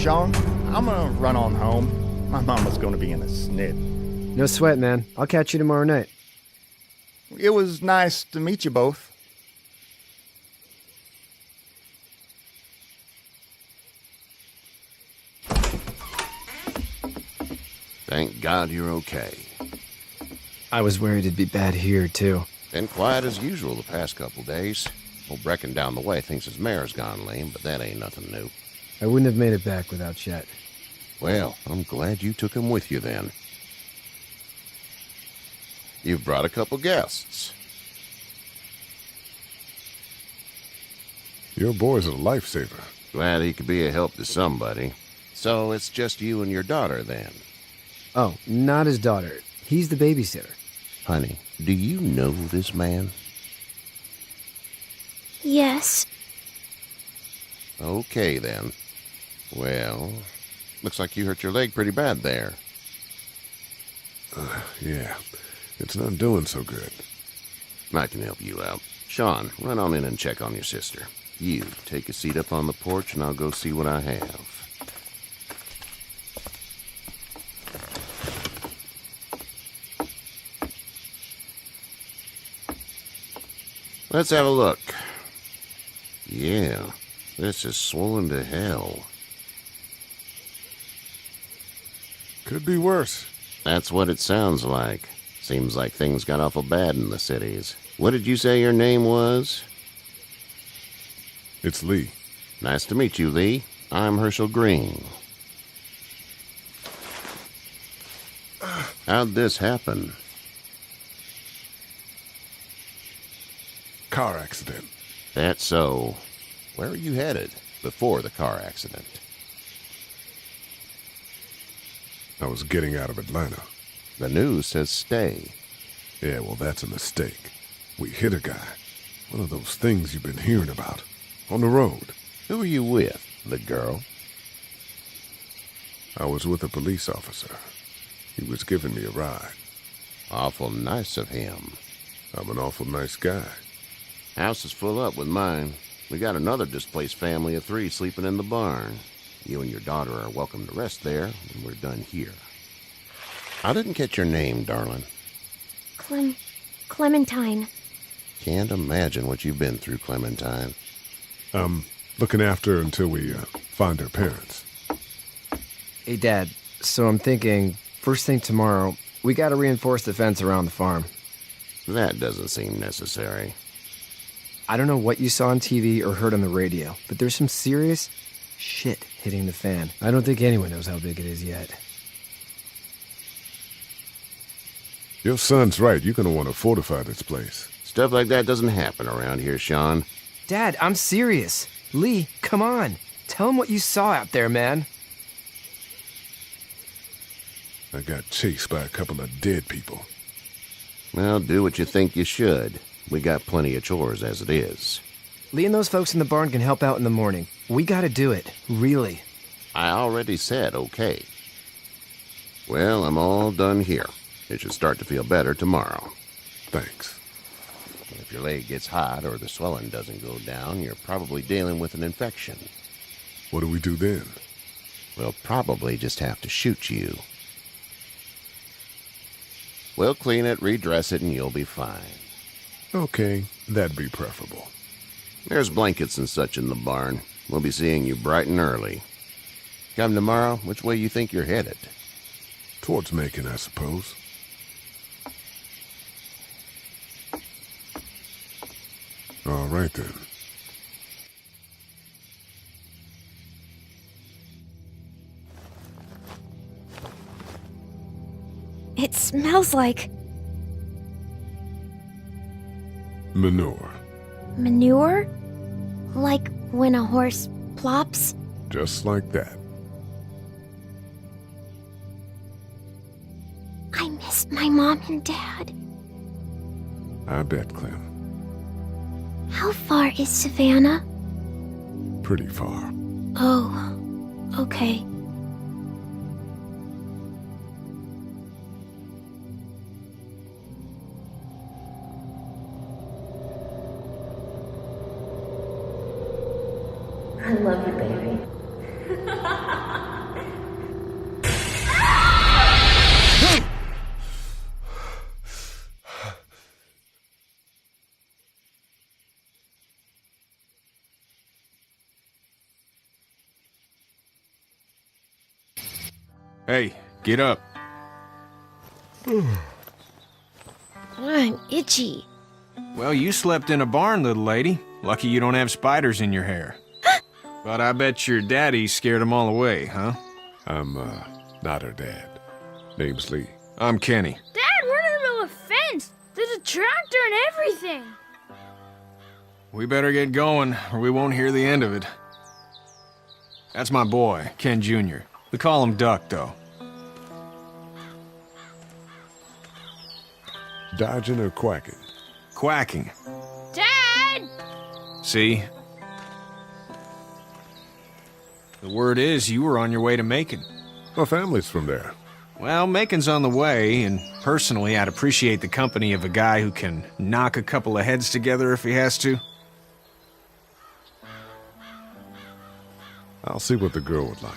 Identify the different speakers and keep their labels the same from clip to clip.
Speaker 1: Sean, I'm gonna run on home. My mama's gonna be in a snit.
Speaker 2: No sweat, man. I'll catch you tomorrow night.
Speaker 1: It was nice to meet you both.
Speaker 3: Thank God you're okay.
Speaker 2: I was worried it'd be bad here, too.
Speaker 3: Been quiet as usual the past couple days. Old Brecken down the way thinks his mare's gone lame, but that ain't nothing new.
Speaker 2: I wouldn't have made it back without Chet.
Speaker 3: Well, I'm glad you took him with you then. You've brought a couple guests.
Speaker 4: Your boy's a lifesaver.
Speaker 3: Glad he could be a help to somebody. So it's just you and your daughter then?
Speaker 2: Oh, not his daughter. He's the babysitter.
Speaker 3: Honey, do you know this man?
Speaker 5: Yes.
Speaker 3: Okay, then. Well, looks like you hurt your leg pretty bad there.
Speaker 4: Yeah, it's not doing so good.
Speaker 3: I can help you out. Sean, run on in and check on your sister. You, take a seat up on the porch and I'll go see what I have. Let's have a look. Yeah, this is swollen to hell.
Speaker 4: Could be worse.
Speaker 3: That's what it sounds like. Seems like things got awful bad in the cities. What did you say your name was?
Speaker 4: It's Lee.
Speaker 3: Nice to meet you, Lee. I'm Herschel Green. How'd this happen?
Speaker 4: Car accident.
Speaker 3: That's so. Where are you headed before the car accident?
Speaker 4: I was getting out of Atlanta.
Speaker 3: The news says stay.
Speaker 4: Yeah, well, that's a mistake. We hit a guy. One of those things you've been hearing about. On the road.
Speaker 3: Who are you with? The girl?
Speaker 4: I was with a police officer. He was giving me a ride.
Speaker 3: Awful nice of him.
Speaker 4: I'm an awful nice guy.
Speaker 3: House is full up with mine. We got another displaced family of 3 sleeping in the barn. You and your daughter are welcome to rest there when we're done here. I didn't catch your name, darling.
Speaker 5: Clementine.
Speaker 3: Can't imagine what you've been through, Clementine.
Speaker 4: Looking after her until we find her parents.
Speaker 2: Hey, Dad, so I'm thinking, first thing tomorrow, we gotta reinforce the fence around the farm.
Speaker 3: That doesn't seem necessary.
Speaker 2: I don't know what you saw on TV or heard on the radio, but there's some serious shit hitting the fan. I don't think anyone knows how big it is yet.
Speaker 4: Your son's right. You're gonna want to fortify this place.
Speaker 3: Stuff like that doesn't happen around here, Sean.
Speaker 2: Dad, I'm serious. Lee, come on. Tell him what you saw out there, man.
Speaker 4: I got chased by a couple of dead people.
Speaker 3: Well, do what you think you should. We got plenty of chores as it is.
Speaker 2: Lee and those folks in the barn can help out in the morning. We gotta do it. Really.
Speaker 3: I already said okay. Well, I'm all done here. It should start to feel better tomorrow.
Speaker 4: Thanks.
Speaker 3: If your leg gets hot or the swelling doesn't go down, you're probably dealing with an infection.
Speaker 4: What do we do then?
Speaker 3: We'll probably just have to shoot you. We'll clean it, redress it, and you'll be fine.
Speaker 4: Okay, that'd be preferable.
Speaker 3: There's blankets and such in the barn. We'll be seeing you bright and early. Come tomorrow, which way you think you're headed?
Speaker 4: Towards Macon, I suppose. All right, then.
Speaker 5: It smells like
Speaker 4: Manure.
Speaker 5: manure? Like when a horse plops?
Speaker 4: Just like that.
Speaker 5: I miss my mom and dad.
Speaker 4: I bet, Clem.
Speaker 5: How far is Savannah?
Speaker 4: Pretty far.
Speaker 5: Oh, okay.
Speaker 6: I love you, baby. Hey, get up.
Speaker 5: I'm itchy.
Speaker 6: Well, you slept in a barn, little lady. Lucky you don't have spiders in your hair. But I bet your daddy scared them all away, huh?
Speaker 4: I'm, not her dad. Name's Lee.
Speaker 6: I'm Kenny.
Speaker 7: Dad, we're in the middle of a fence. There's a tractor and everything.
Speaker 6: We better get going, or we won't hear the end of it. That's my boy, Ken Jr. We call him Duck, though.
Speaker 4: Dodging or quacking?
Speaker 6: Quacking.
Speaker 7: Dad!
Speaker 6: See? The word is you were on your way to Macon.
Speaker 4: My family's from there.
Speaker 6: Well, Macon's on the way, and personally, I'd appreciate the company of a guy who can knock a couple of heads together if he has to.
Speaker 4: I'll see what the girl would like.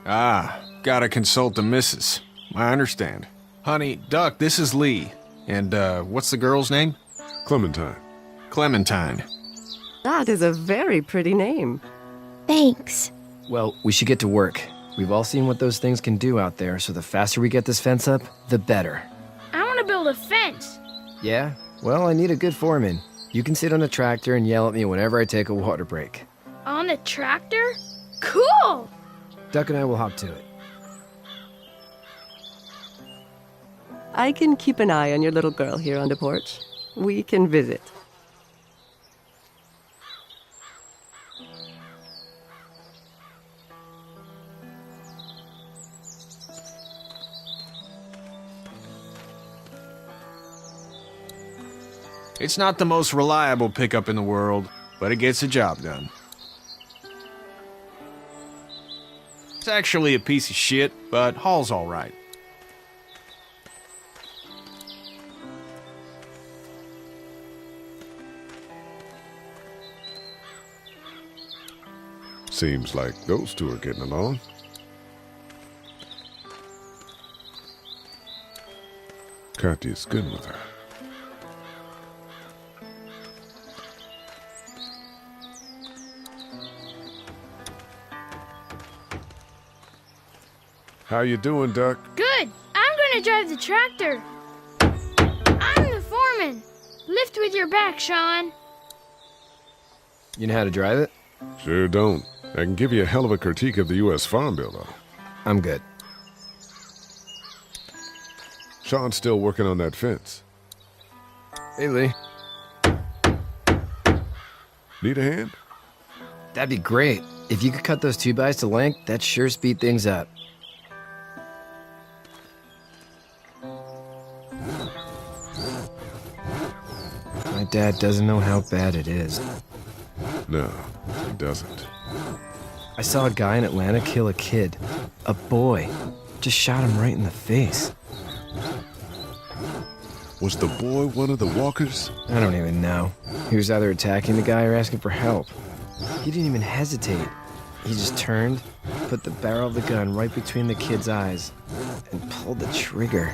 Speaker 6: Ah, gotta consult the missus. I understand. Honey, Duck, this is Lee. And, what's the girl's name?
Speaker 4: Clementine.
Speaker 6: Clementine.
Speaker 8: That is a very pretty name.
Speaker 5: Thanks.
Speaker 2: Well, we should get to work. We've all seen what those things can do out there, so the faster we get this fence up, the better.
Speaker 7: I want to build a fence.
Speaker 2: Yeah? Well, I need a good foreman. You can sit on the tractor and yell at me whenever I take a water break.
Speaker 7: On the tractor? Cool!
Speaker 2: Duck and I will hop to it.
Speaker 8: I can keep an eye on your little girl here on the porch. We can visit.
Speaker 6: It's not the most reliable pickup in the world, but it gets the job done. It's actually a piece of shit, but haul's all right.
Speaker 4: Seems like those two are getting along. Katya's good with her. How you doing, Duck?
Speaker 7: Good. I'm going to drive the tractor. I'm the foreman. Lift with your back, Sean.
Speaker 2: You know how to drive it?
Speaker 4: Sure don't. I can give you a hell of a critique of the U.S. Farm Bill, though.
Speaker 2: I'm good.
Speaker 4: Sean's still working on that fence.
Speaker 2: Hey, Lee.
Speaker 4: Need a hand?
Speaker 2: That'd be great. If you could cut those 2x to length, that'd sure speed things up. My dad doesn't know how bad it is.
Speaker 4: No, he doesn't.
Speaker 2: I saw a guy in Atlanta kill a kid. A boy. Just shot him right in the face.
Speaker 4: Was the boy one of the walkers?
Speaker 2: I don't even know. He was either attacking the guy or asking for help. He didn't even hesitate. He just turned, put the barrel of the gun right between the kid's eyes, and pulled the trigger.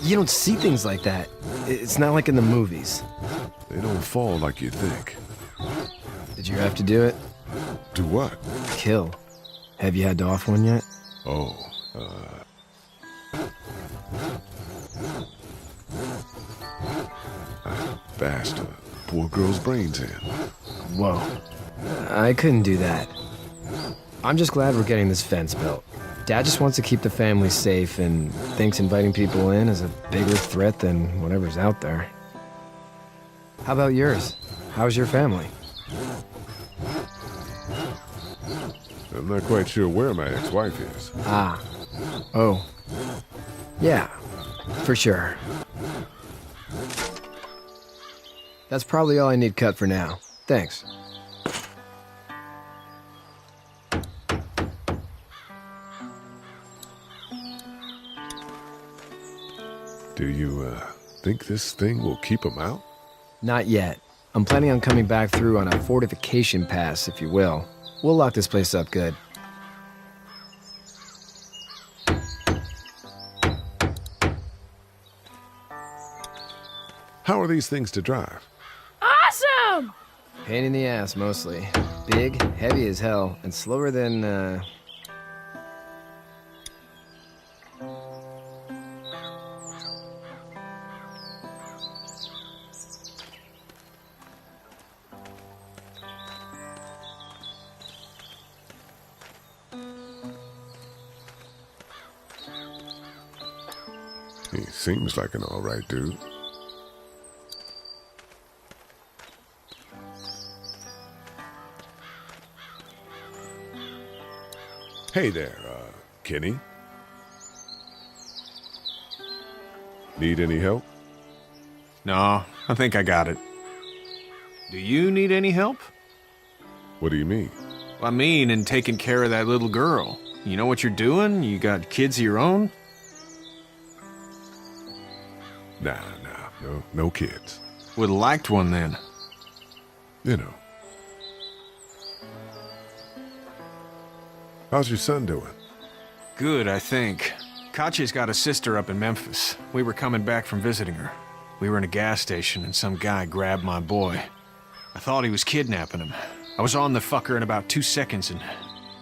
Speaker 2: You don't see things like that. It's not like in the movies.
Speaker 4: They don't fall like you think.
Speaker 2: Did you have to do it?
Speaker 4: Do what?
Speaker 2: Kill. Have you had to off one yet?
Speaker 4: Oh, I bashed a poor girl's brains in.
Speaker 2: Whoa. I couldn't do that. I'm just glad we're getting this fence built. Dad just wants to keep the family safe and thinks inviting people in is a bigger threat than whatever's out there. How about yours? How's your family?
Speaker 4: I'm not quite sure where my ex-wife is.
Speaker 2: Ah. Oh. Yeah. For sure. That's probably all I need cut for now. Thanks.
Speaker 4: Do you, think this thing will keep them out?
Speaker 2: Not yet. I'm planning on coming back through on a fortification pass, if you will. We'll lock this place up good.
Speaker 4: How are these things to drive?
Speaker 7: Awesome!
Speaker 2: Pain in the ass, mostly. Big, heavy as hell, and slower than,
Speaker 4: He seems like an all right dude. Hey there, Kenny. Need any help?
Speaker 6: No, I think I got it. Do you need any help?
Speaker 4: What do you mean?
Speaker 6: I mean, in taking care of that little girl. You know what you're doing? You got kids of your own?
Speaker 4: Nah, no kids.
Speaker 6: Would've liked one then.
Speaker 4: You know. How's your son doing?
Speaker 6: Good, I think. Katya's got a sister up in Memphis. We were coming back from visiting her. We were in a gas station and some guy grabbed my boy. I thought he was kidnapping him. I was on the fucker in about 2 seconds and...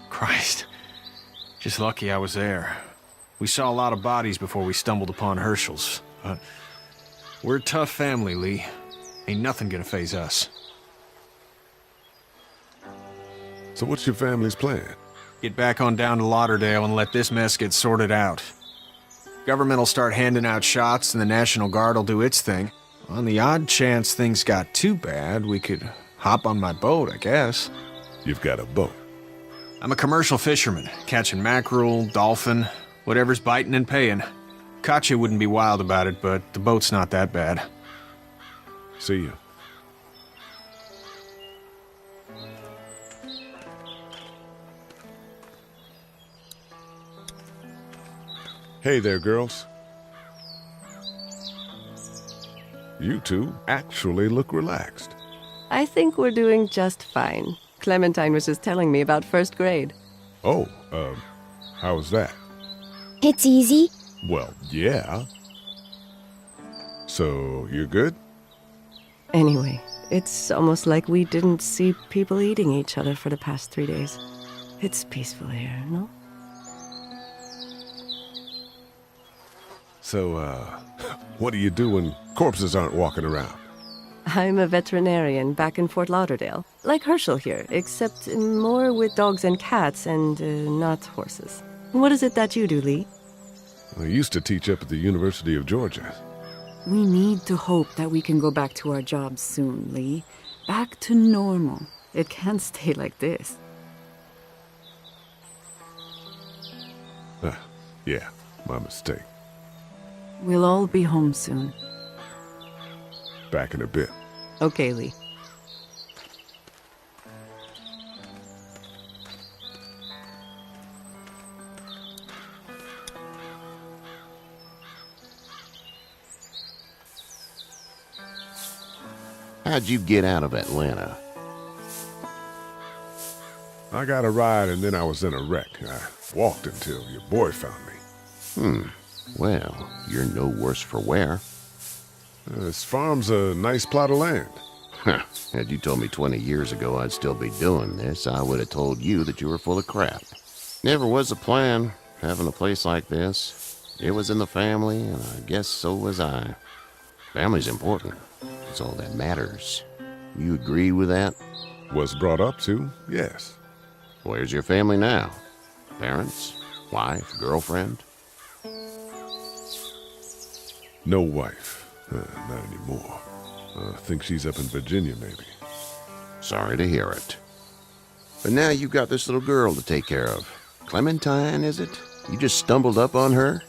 Speaker 6: Christ. Just lucky I was there. We saw a lot of bodies before we stumbled upon Herschel's. But we're a tough family, Lee. Ain't nothing gonna faze us.
Speaker 4: So what's your family's plan?
Speaker 6: Get back on down to Lauderdale and let this mess get sorted out. Government will start handing out shots and the National Guard will do its thing. On the odd chance things got too bad, we could hop on my boat, I guess.
Speaker 4: You've got a boat.
Speaker 6: I'm a commercial fisherman, catching mackerel, dolphin, whatever's biting and paying. Katya wouldn't be wild about it, but the boat's not that bad.
Speaker 4: See ya. Hey there, girls. You two actually look relaxed.
Speaker 8: I think we're doing just fine. Clementine was just telling me about first grade.
Speaker 4: Oh, how was that?
Speaker 5: It's easy.
Speaker 4: Well, yeah. So, you're good?
Speaker 8: Anyway, it's almost like we didn't see people eating each other for the past 3 days. It's peaceful here, no?
Speaker 4: So, what do you do when corpses aren't walking around?
Speaker 8: I'm a veterinarian back in Fort Lauderdale. Like Herschel here, except more with dogs and cats and not horses. What is it that you do, Lee?
Speaker 4: I used to teach up at the University of Georgia.
Speaker 9: We need to hope that we can go back to our jobs soon, Lee. Back to normal. It can't stay like this.
Speaker 4: Yeah, my mistake.
Speaker 9: We'll all be home soon.
Speaker 4: Back in a bit.
Speaker 8: Okay, Lee.
Speaker 3: How'd you get out of Atlanta?
Speaker 4: I got a ride and then I was in a wreck. I walked until your boy found me.
Speaker 3: Well, you're no worse for wear.
Speaker 4: This farm's a nice plot of land.
Speaker 3: Had you told me 20 years ago I'd still be doing this, I would have told you that you were full of crap. Never was a plan, having a place like this. It was in the family, and I guess so was I. Family's important. It's all that matters. You agree with that?
Speaker 4: Was brought up to, yes.
Speaker 3: Where's your family now? Parents? Wife? Girlfriend?
Speaker 4: No wife. Not anymore. I think she's up in Virginia, maybe.
Speaker 3: Sorry to hear it. But now you've got this little girl to take care of. Clementine, is it? You just stumbled up on her?